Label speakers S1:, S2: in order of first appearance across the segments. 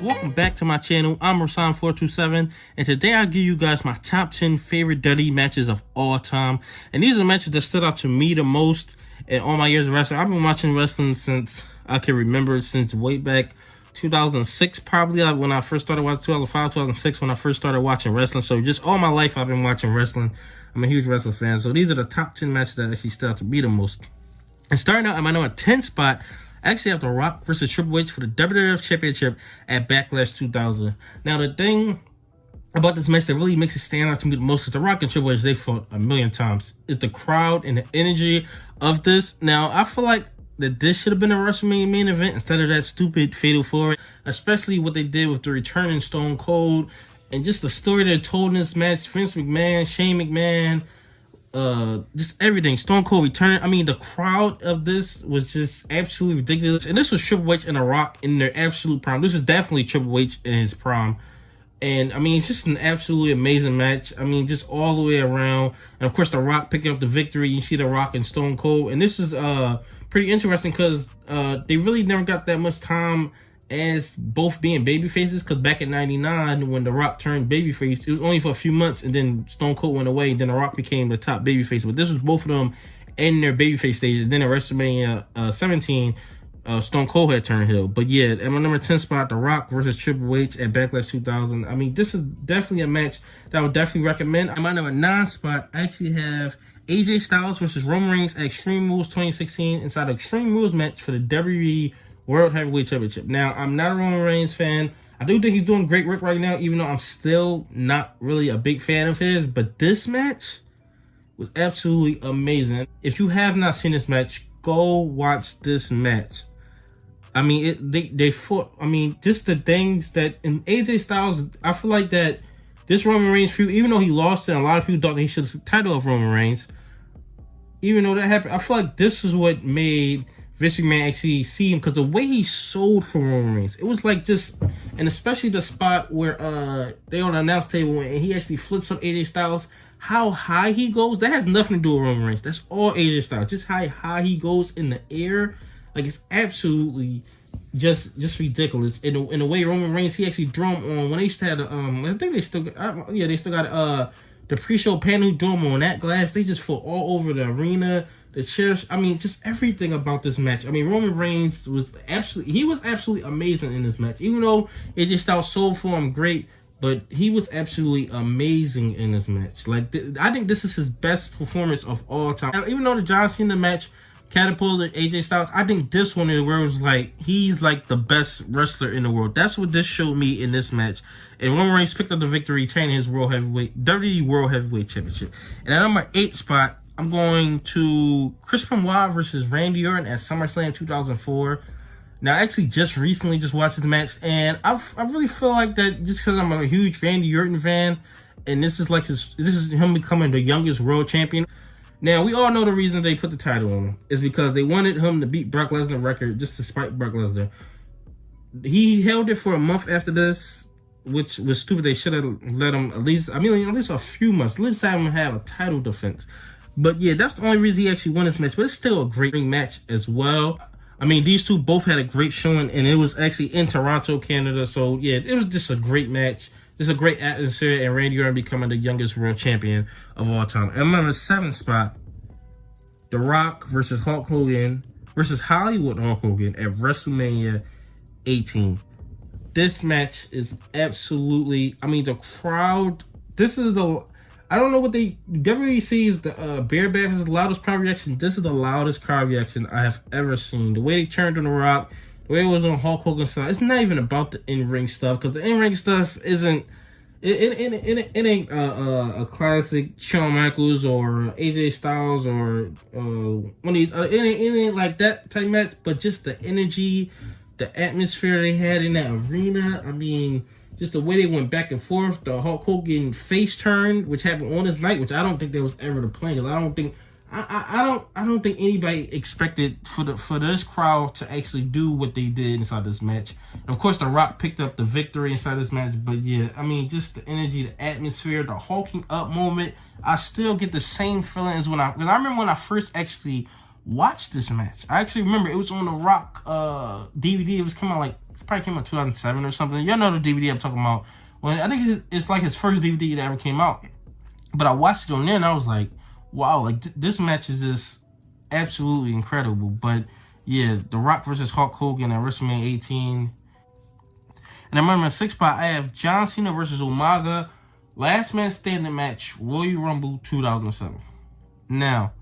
S1: welcome back to my channel. I'm Rasan427, and today I'll give you guys my top 10 favorite WWE matches of all time. And these are the matches that stood out to me the most in all my years of wrestling. I've been watching wrestling since I can remember, since way back 2006, probably, like when I first started watching, 2005, 2006, when I first started watching wrestling. So just all my life I've been watching wrestling. I'm a huge wrestling fan. So these are the top 10 matches that actually stood out to me the most. And starting out at my number 10 spot, I actually have The Rock versus Triple H for the WWF Championship at Backlash 2000. Now, the thing about this match that really makes it stand out to me the most is The Rock and Triple H, they fought a million times, is the crowd and the energy of this. Now, I feel like that this should have been a WrestleMania main event instead of that stupid Fatal 4, especially what they did with the returning Stone Cold and just the story they told in this match. Vince McMahon, Shane McMahon, just everything. Stone Cold returning. I mean, the crowd of this was just absolutely ridiculous. And this was Triple H and The Rock in their absolute prime. This is definitely Triple H in his prime. And, I mean, it's just an absolutely amazing match. I mean, just all the way around. And, of course, The Rock picking up the victory. You see The Rock and Stone Cold. And this is pretty interesting because they really never got that much time as both being baby faces, because back in 99 when The Rock turned babyface, it was only for a few months, and then Stone Cold went away, and then The Rock became the top babyface. But this was both of them in their babyface stages. And then at WrestleMania 17, Stone Cold had turned heel. But yeah, at my number 10 spot, The Rock versus Triple H at Backlash 2000. I mean, this is definitely a match that I would definitely recommend. At my number 9 spot, I actually have AJ Styles versus Roman Reigns at Extreme Rules 2016 inside an Extreme Rules match for the WWE World Heavyweight Championship. Now, I'm not a Roman Reigns fan. I do think he's doing great work right now, even though I'm still not really a big fan of his. But this match was absolutely amazing. If you have not seen this match, go watch this match. I mean, they fought. I mean, just the things that in AJ Styles, I feel like that this Roman Reigns feud, even though he lost it, and a lot of people thought that he should have the title of Roman Reigns. Even though that happened, I feel like this is what made Vince McMahon actually see him, because the way he sold for Roman Reigns, it was like just, and especially the spot where they on the announce table and he actually flips up AJ Styles, how high he goes, that has nothing to do with Roman Reigns. That's all AJ Styles. Just how high he goes in the air, like it's absolutely just ridiculous. In the way Roman Reigns, he actually drew him on when they used to have the I think they still got, yeah, they still got the pre-show panel, drew him on that glass. They just fought all over the arena. The chairs, I mean, just everything about this match. I mean, Roman Reigns was absolutely amazing in this match. Even though it just sold for him great, but he was absolutely amazing in this match. Like, I think this is his best performance of all time. Now, even though the John Cena match catapulted AJ Styles, I think this one in the world was like, he's like the best wrestler in the world. That's what this showed me in this match. And Roman Reigns picked up the victory, retaining his WWE World Heavyweight Championship. And at number 8 spot, I'm going to Chris Benoit versus Randy Orton at SummerSlam 2004. Now, I actually just recently watched this match, and I really feel like that just because I'm a huge Randy Orton fan, and this is him becoming the youngest world champion. Now, we all know the reason they put the title on him is because they wanted him to beat Brock Lesnar's record just to spite Brock Lesnar. He held it for a month after this, which was stupid. They should have let him at least a few months. At least have him have a title defense. But yeah, that's the only reason he actually won this match. But it's still a great match as well. I mean, these two both had a great showing, and it was actually in Toronto, Canada. So yeah, it was just a great match. Just a great atmosphere, and Randy Orton becoming the youngest world champion of all time. And on the 7th spot, The Rock versus Hulk Hogan versus Hollywood Hulk Hogan at WrestleMania 18. This match is absolutely, I mean, the crowd, this is the, I don't know what WWE sees the bear bath is the loudest crowd reaction. This is the loudest crowd reaction I have ever seen. The way they turned on The Rock, the way it was on Hulk Hogan's side. It's not even about the in-ring stuff, because the in-ring stuff isn't, it ain't a classic Shawn Michaels or AJ Styles or one of these. It ain't like that type match, but just the energy, the atmosphere they had in that arena. I mean, just the way they went back and forth, the Hulk Hogan face turn, which happened on this night, which I don't think that was ever the plan. Because I don't think anybody expected for this crowd to actually do what they did inside this match. And of course, The Rock picked up the victory inside this match. But yeah, I mean, just the energy, the atmosphere, the hulking up moment. I still get the same feeling as I remember when I first actually watched this match. I actually remember it was on the Rock DVD. It was coming out like It probably came out 2007 or something. Y'all know the DVD I'm talking about. When I think it's like his first DVD that ever came out. But I watched it on there and I was like, wow, like this match is just absolutely incredible. But yeah, The Rock versus Hulk Hogan at WrestleMania 18. And I remember in 6 spot, I have John Cena versus Umaga. Last man standing match, Royal Rumble 2007. Now,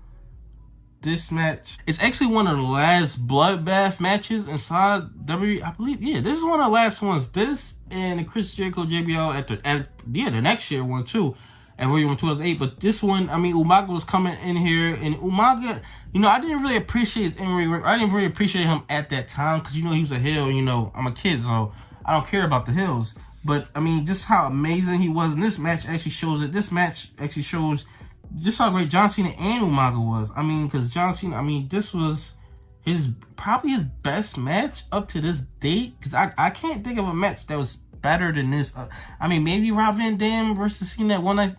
S1: this match is actually one of the last bloodbath matches inside WWE. I believe, yeah, this is one of the last ones. This and the Chris Jericho JBL the next year one too, at Royal Rumble 2008. But this one, I mean, Umaga was coming in here, and Umaga, you know, I didn't really appreciate his in-ring work. I didn't really appreciate him at that time because, you know, he was a heel. You know, I'm a kid, so I don't care about the heels. But I mean, just how amazing he was. And this match actually shows it. This match actually shows just how great John Cena and Umaga was. I mean, because John Cena, I mean, this was probably his best match up to this date. Because I can't think of a match that was better than this. I mean, maybe Rob Van Dam versus Cena one night.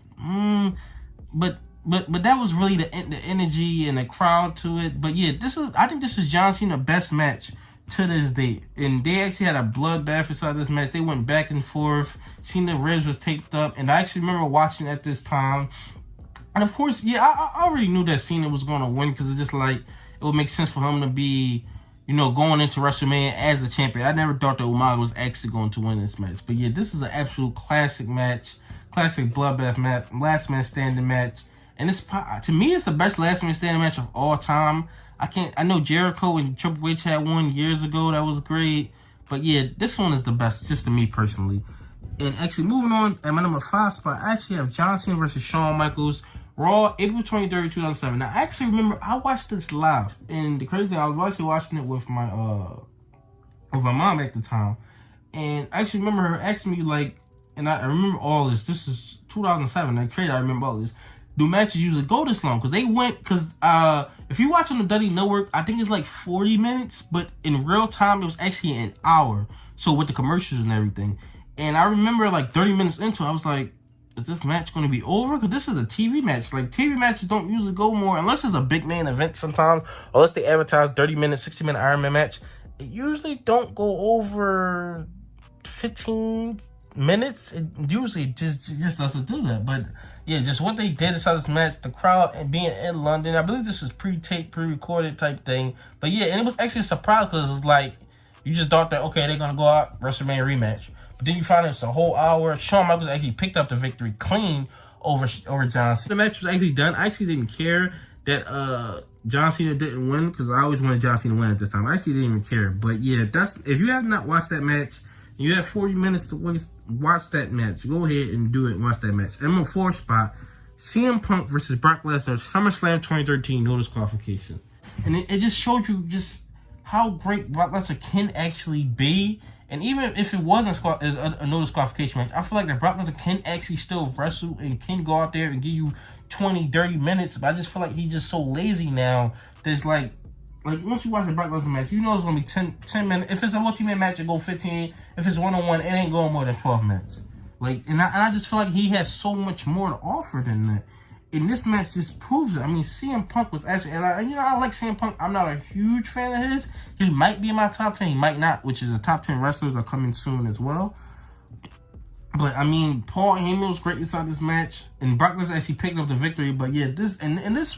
S1: But that was really the energy and the crowd to it. But yeah, I think this is John Cena's best match to this date. And they actually had a bloodbath inside this match. They went back and forth. Cena ribs was taped up. And I actually remember watching at this time. And of course, yeah, I already knew that Cena was going to win because it's just like, it would make sense for him to be, you know, going into WrestleMania as the champion. I never thought that Umaga was actually going to win this match. But yeah, this is an absolute classic match. Classic bloodbath match. Last man standing match. And this, to me, it's the best last man standing match of all time. I know Jericho and Triple H had one years ago that was great. But yeah, this one is the best, just to me personally. And actually, moving on, at my number 5 spot, I actually have John Cena versus Shawn Michaels. Raw, April 23rd, 2007. Now, I actually remember I watched this live. And the crazy thing, I was actually watching it with my mom at the time. And I actually remember her asking me, like, and I remember all this. This is 2007. Like, crazy, I remember all this. Do matches usually go this long? Because they went, if you watch on the WWE Network, I think it's like 40 minutes, but in real time, it was actually an hour. So with the commercials and everything. And I remember like 30 minutes into it, I was like, is this match going to be over? Because this is a TV match. Like, TV matches don't usually go more, unless it's a big main event sometimes, or unless they advertise 30-minute, 60-minute Iron Man match. It usually don't go over 15 minutes. It usually just doesn't do that. But yeah, just what they did inside this match, the crowd and being in London. I believe this is pre-taped, pre-recorded type thing. But yeah, and it was actually a surprise because it's like, you just thought that, okay, they're going to go out, WrestleMania rematch. But then you find it's a whole hour. Shawn Michaels actually picked up the victory clean over John Cena. The match was actually done. I actually didn't care that John Cena didn't win because I always wanted John Cena to win at this time. I actually didn't even care. But yeah, if you have not watched that match, you have 40 minutes to watch that match. Go ahead and do it and watch that match. And my 4th spot, CM Punk versus Brock Lesnar, SummerSlam 2013, no disqualification. And it just showed you just how great Brock Lesnar can actually be. And even if it wasn't a no disqualification match, I feel like that Brock Lesnar can actually still wrestle and can go out there and give you 20, 30 minutes. But I just feel like he's just so lazy now. There's like once you watch the Brock Lesnar match, you know it's going to be 10 minutes. If it's a multi-man match, it go 15. If it's one-on-one, it ain't going more than 12 minutes. And I just feel like he has so much more to offer than that. And this match just proves it. I mean, CM Punk was actually, and I like CM Punk. I'm not a huge fan of his. He might be in my top 10. He might not, which is the top 10 wrestlers are coming soon as well. But, I mean, Paul Heyman was great inside this match. And Brock Lesnar actually picked up the victory. But, yeah, this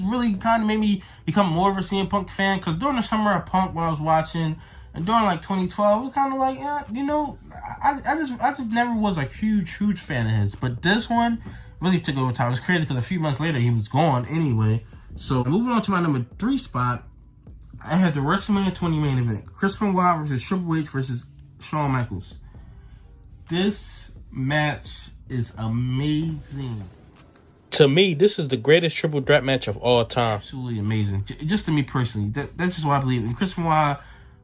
S1: really kind of made me become more of a CM Punk fan. Because during the Summer of Punk, when I was watching, and during, like, 2012, it was kind of like, I just never was a huge fan of his. But this one really took over time. It's crazy because a few months later, he was gone anyway. So, moving on to my number 3 spot, I had the WrestleMania 20 main event. Chris Benoit versus Triple H versus Shawn Michaels. This match is amazing. To me, this is the greatest triple threat match of all time. Absolutely amazing. Just to me personally, that's just what I believe. And Chris Benoit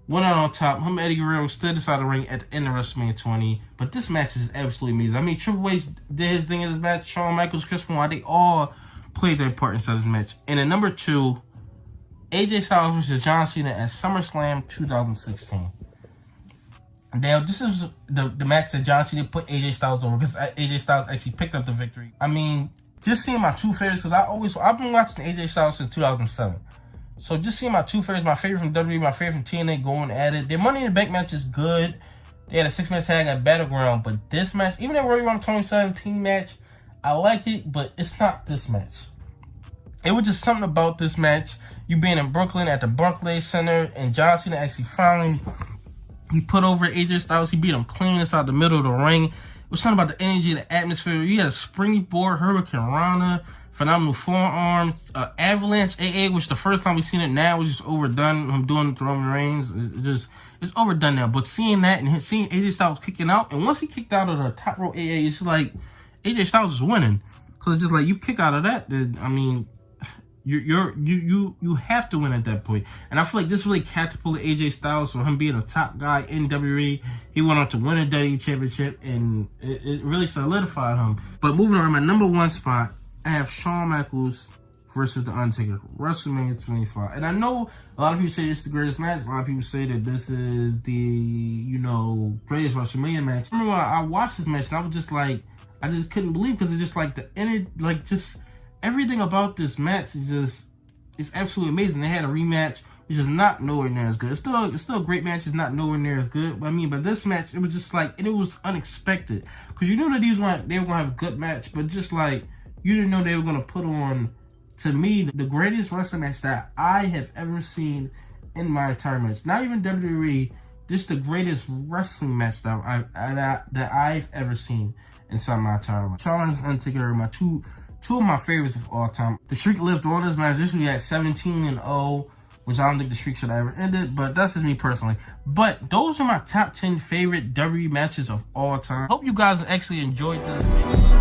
S1: went out on top. Him and Eddie Guerrero stood inside the ring at the end of WrestleMania 20. But this match is absolutely amazing. I mean, Triple H did his thing in this match. Shawn Michaels, Chris Benoit, they all played their part inside this match. And at number 2, AJ Styles versus John Cena at SummerSlam 2016. Now, this is the match that John Cena put AJ Styles over because AJ Styles actually picked up the victory. I mean, just seeing my 2 favorites, because I've been watching AJ Styles since 2007. So just seeing my 2 favorites, my favorite from WWE, my favorite from TNA going at it. Their Money in the Bank match is good, They had a 6-man tag at Battleground, but this match, even that Royal Rumble 2017 match, I like it, but it's not this match. It was just something about this match. You being in Brooklyn at the Barclays Center, and John Cena actually finally, he put over AJ Styles. He beat him clean inside the middle of the ring. It was something about the energy, the atmosphere. You had a springboard, Hurricane Rana, phenomenal forearms, Avalanche AA, which the first time we seen it now was just overdone. Him doing it to Roman Reigns, it's overdone now. But seeing that and seeing AJ Styles kicking out, and once he kicked out of the top rope AA, it's like AJ Styles is winning, because it's just like you kick out of that, then I mean, you have to win at that point. And I feel like this really catapulted AJ Styles from him being a top guy in WWE. He went on to win a WWE championship, and it really solidified him. But moving on, my number 1 spot, I have Shawn Michaels versus The Undertaker, WrestleMania 25. And I know a lot of people say this is the greatest match. A lot of people say that this is the, greatest WrestleMania match. I remember when I watched this match, and I was just like, I just couldn't believe, because it's just like just everything about this match is it's absolutely amazing. They had a rematch, which is not nowhere near as good. It's still a great match. It's not nowhere near as good. But this match, it was just like, and it was unexpected, because you knew that they were gonna have a good match, but just like, you didn't know they were gonna put on, to me, the greatest wrestling match that I have ever seen in my entire match. Not even WWE, just the greatest wrestling match that I've ever seen inside my entire life. Shawn and Undertaker are my two of my favorites of all time. The streak lived on this match. This was at 17-0, which I don't think the streak should have ever ended, but that's just me personally. But those are my top 10 favorite WWE matches of all time. Hope you guys actually enjoyed this video.